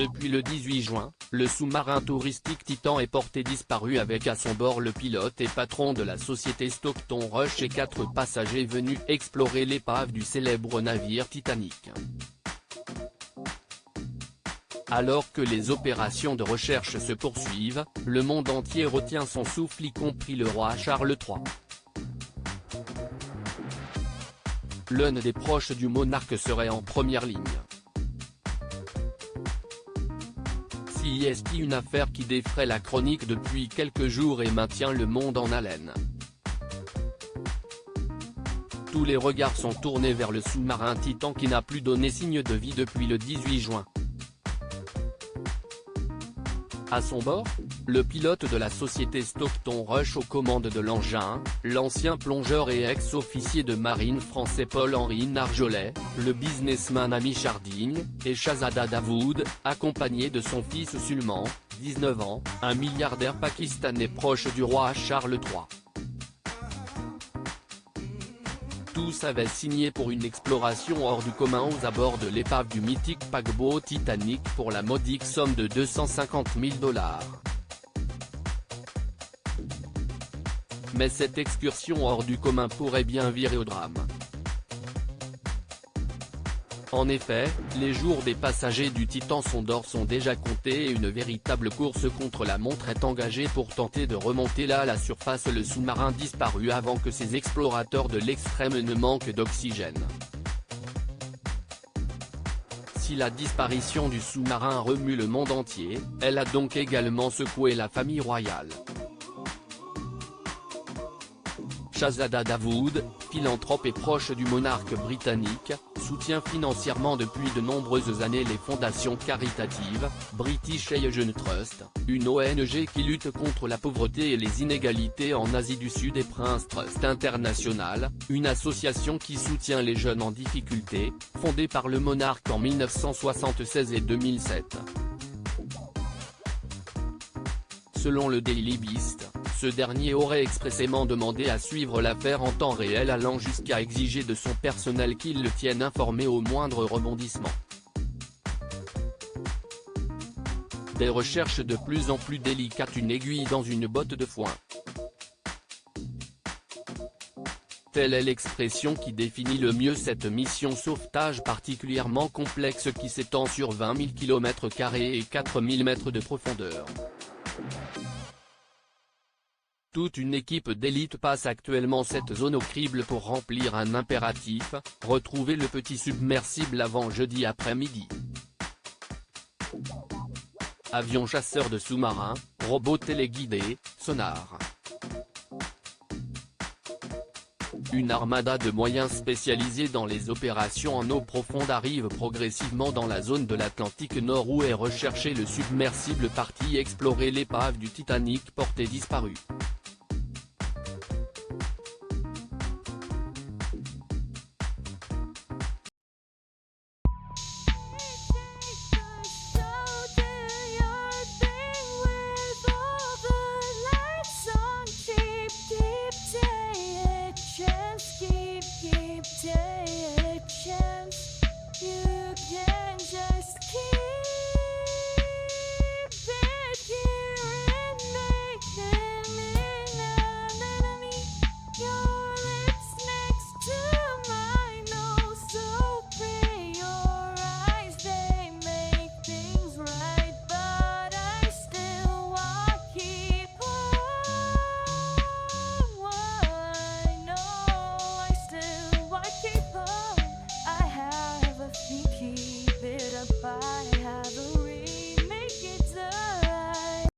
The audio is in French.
Depuis le 18 juin, le sous-marin touristique Titan est porté disparu avec à son bord le pilote et patron de la société Stockton Rush et 4 passagers venus explorer l'épave du célèbre navire Titanic. Alors que les opérations de recherche se poursuivent, le monde entier retient son souffle, y compris le roi Charles III. L'un des proches du monarque serait en première ligne. Si est une affaire qui défraie la chronique depuis quelques jours et maintient le monde en haleine. Tous les regards sont tournés vers le sous-marin Titan qui n'a plus donné signe de vie depuis le 18 juin. À son bord, le pilote de la société Stockton Rush aux commandes de l'engin, l'ancien plongeur et ex-officier de marine français Paul-Henri Narjolet, le businessman Ami Chardigne, et Shahzada Dawood, accompagné de son fils Sulman, 19 ans, un milliardaire pakistanais proche du roi Charles III. Tous avaient signé pour une exploration hors du commun aux abords de l'épave du mythique paquebot Titanic pour la modique somme de 250 000 $. Mais cette excursion hors du commun pourrait bien virer au drame. En effet, les jours des passagers du Titan sont déjà comptés et une véritable course contre la montre est engagée pour tenter de remonter à la surface le sous-marin disparu avant que ces explorateurs de l'extrême ne manquent d'oxygène. Si la disparition du sous-marin remue le monde entier, elle a donc également secoué la famille royale. Shahzada Dawood, philanthrope et proche du monarque britannique, soutient financièrement depuis de nombreuses années les fondations caritatives, British Asian Trust, une ONG qui lutte contre la pauvreté et les inégalités en Asie du Sud, et Prince Trust International, une association qui soutient les jeunes en difficulté, fondée par le monarque en 1976 et 2007. Selon le Daily Beast, ce dernier aurait expressément demandé à suivre l'affaire en temps réel, allant jusqu'à exiger de son personnel qu'il le tienne informé au moindre rebondissement. Des recherches de plus en plus délicates, une aiguille dans une botte de foin. Telle est l'expression qui définit le mieux cette mission sauvetage particulièrement complexe qui s'étend sur 20 000 km² et 4 000 mètres de profondeur. Toute une équipe d'élite passe actuellement cette zone au crible pour remplir un impératif, retrouver le petit submersible avant jeudi après-midi. Avions chasseurs de sous-marins, robots téléguidés, sonars. Une armada de moyens spécialisés dans les opérations en eau profonde arrive progressivement dans la zone de l'Atlantique Nord où est recherché le submersible parti explorer l'épave du Titanic porté disparu.